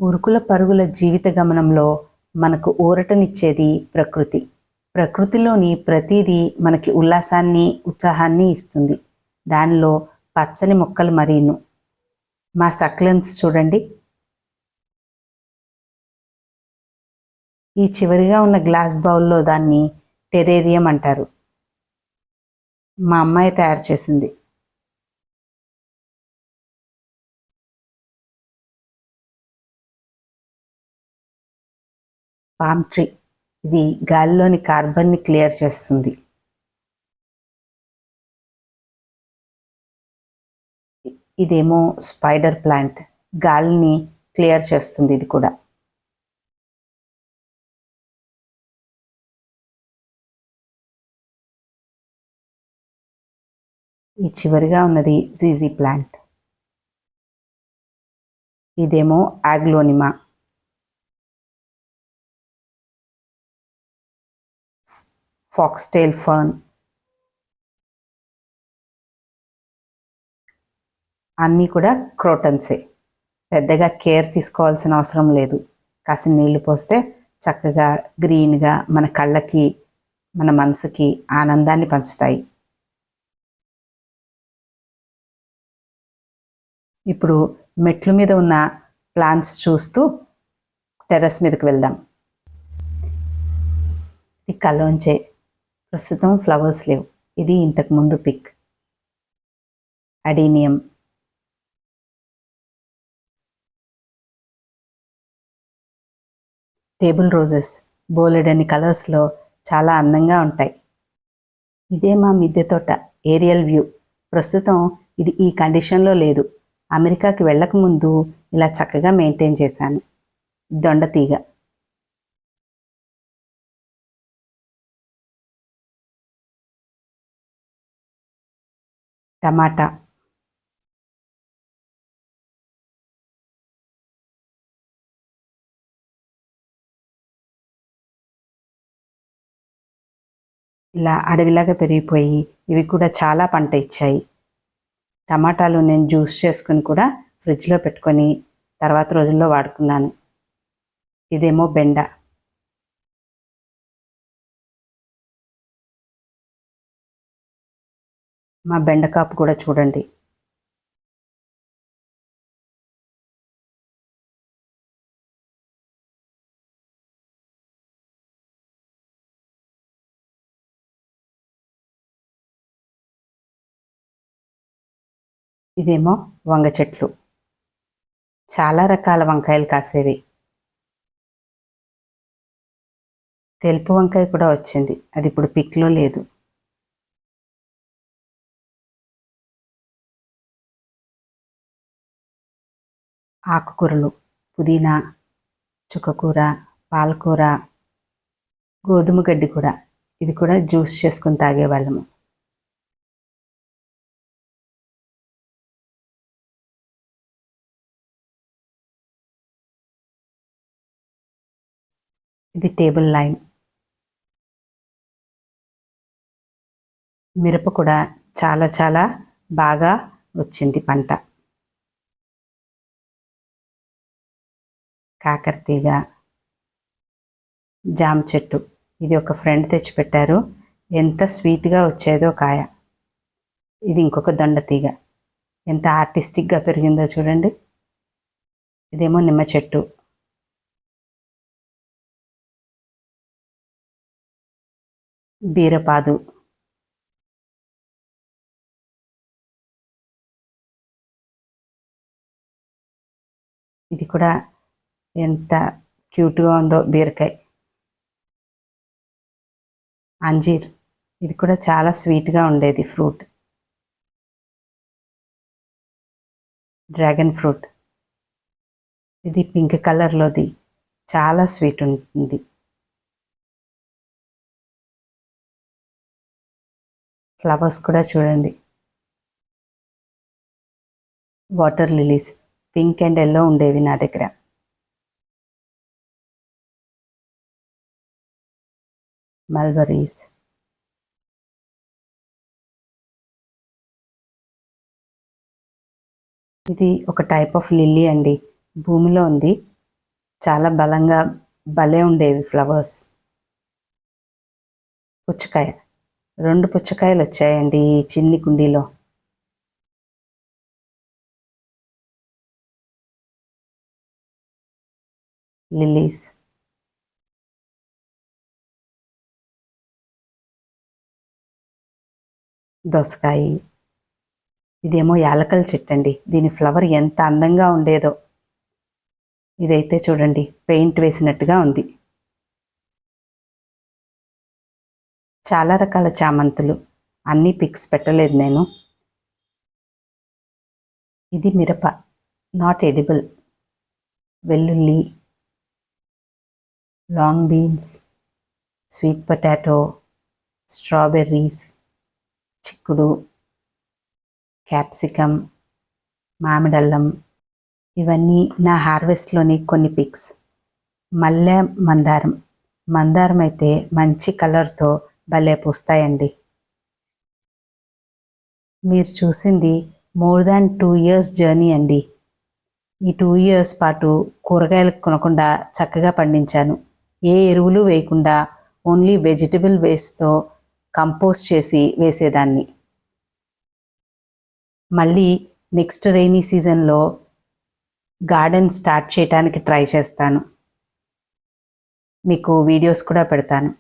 ఉరుకుల పరుగుల జీవిత గమనంలో మనకు ఊరటనిచ్చేది ప్రకృతి. ప్రకృతిలోని ప్రతిదీ మనకి ఉల్లాసాన్ని, ఉత్సాహాన్ని ఇస్తుంది. దానిలో పచ్చని మొక్కలు మరీను. మా సక్లెన్స్ చూడండి. ఈ చివరిగా ఉన్న గ్లాస్ బౌల్లో దాన్ని టెరేరియం అంటారు. మా అమ్మాయి తయారు చేసింది. Palm tree. ఇది గాలిలోని కార్బన్ని క్లియర్ చేస్తుంది. ఇదేమో స్పైడర్ ప్లాంట్. గాలిని క్లియర్ చేస్తుంది ఇది కూడా. ఈ చివరిగా ఉన్నది జీజీ ప్లాంట్. ఇదేమో ఆగ్లోనిమా. Foxtail fern. అన్నీ కూడా క్రోటన్సే. పెద్దగా కేర్ తీసుకోవాల్సిన అవసరం లేదు. కాసి నీళ్లు పోస్తే చక్కగా గ్రీన్గా మన కళ్ళకి, మన మనసుకి ఆనందాన్ని పంచుతాయి. ఇప్పుడు మెట్ల మీద ఉన్న ప్లాంట్స్ చూస్తూ టెర్రస్ మీదకి వెళ్దాం. ఇది కలోంచే. ప్రస్తుతం ఫ్లవర్స్ లేవు. ఇది ఇంతకుముందు పిక్. అడీనియం. టేబుల్ రోజెస్ బోలెడన్ని కలర్స్లో చాలా అందంగా ఉంటాయి. ఇదే మా మిద్దె తోట ఏరియల్ వ్యూ. ప్రస్తుతం ఇది ఈ కండిషన్లో లేదు. అమెరికాకి వెళ్ళకముందు ఇలా చక్కగా మెయింటైన్ చేశాను. దొండతీగ. టమాటా. ఇలా అడవిలాగా పెరిగిపోయి ఇవి కూడా చాలా పంట ఇచ్చాయి. టమాటాలు నేను జ్యూస్ చేసుకుని కూడా ఫ్రిడ్జ్లో పెట్టుకొని తర్వాత రోజుల్లో వాడుకున్నాను. ఇదేమో బెండ. మా బెండకాపు కూడా చూడండి. ఇదేమో వంగ చెట్లు. చాలా రకాల వంకాయలు కాసేవి. తెలుపు వంకాయ కూడా వచ్చింది. అది ఇప్పుడు పిక్లో లేదు. ఆకుకూరలు పుదీనా, చుక్కకూర, పాలకూర, గోధుమ గడ్డి కూడా. ఇది కూడా జ్యూస్ చేసుకుని తాగేవాళ్ళము. ఇది టేబుల్ లైన్. మిరప కూడా చాలా చాలా బాగా వచ్చింది పంట. కాకరతీగ, జామ చెట్టు. ఇది ఒక ఫ్రెండ్ తెచ్చిపెట్టారు. ఎంత స్వీట్గా వచ్చేదో కాయ. ఇది ఇంకొక దొండతీగ. ఎంత ఆర్టిస్టిక్గా పెరిగిందో చూడండి. ఇదేమో నిమ్మ చెట్టు. బీరపాదు. ఇది కూడా ఎంత క్యూట్గా ఉందో బీరకాయ. అంజీర్. ఇది కూడా చాలా స్వీట్గా ఉండేది ఫ్రూట్. Dragon fruit. ఇది పింక్ కలర్లోది. చాలా స్వీట్ ఉంటుంది. ఫ్లవర్స్ కూడా చూడండి. Water lilies. Pink and yellow ఉండేవి నా దగ్గర. మల్బరీస్. ఇది ఒక టైప్ ఆఫ్ లిల్లీ అండి. భూమిలో ఉంది. చాలా బలంగా భలే ఉండేవి ఫ్లవర్స్. పుచ్చకాయ 2 పుచ్చకాయలు వచ్చాయండి ఈ చిన్ని కుండీలో. లిల్లీస్, దోసకాయ, ఇదేమో యాలకల చెట్టు అండి. దీని ఫ్లవర్ ఎంత అందంగా ఉండేదో. ఇదైతే చూడండి పెయింట్ వేసినట్టుగా ఉంది. చాలా రకాల చామంతులు, అన్నీ పిక్స్ పెట్టలేదు నేను. ఇది మిరప, నాట్ ఎడిబుల్. వెల్లుల్లి, long beans, sweet potato, strawberries, చిక్కుడు, క్యాప్సికమ్, మామిడల్లం, ఇవన్నీ నా హార్వెస్ట్లోని కొన్ని పిక్స్. మల్లె మందారం, మందారం అయితే మంచి కలర్తో భలే పూస్తాయండి. మీరు చూసింది మోర్ దాన్ 2 years జర్నీ అండి. ఈ 2 years పాటు కూరగాయలు కొనకుండా చక్కగా పండించాను. ఏ ఎరువులు వేయకుండా ఓన్లీ వెజిటబుల్ వేస్ట్తో కంపోస్ట్ చేసి వేసేదాన్ని. మళ్ళీ నెక్స్ట్ రైనీ సీజన్లో గార్డెన్ స్టార్ట్ చేయడానికి ట్రై చేస్తాను. మీకు వీడియోస్ కూడా పెడతాను.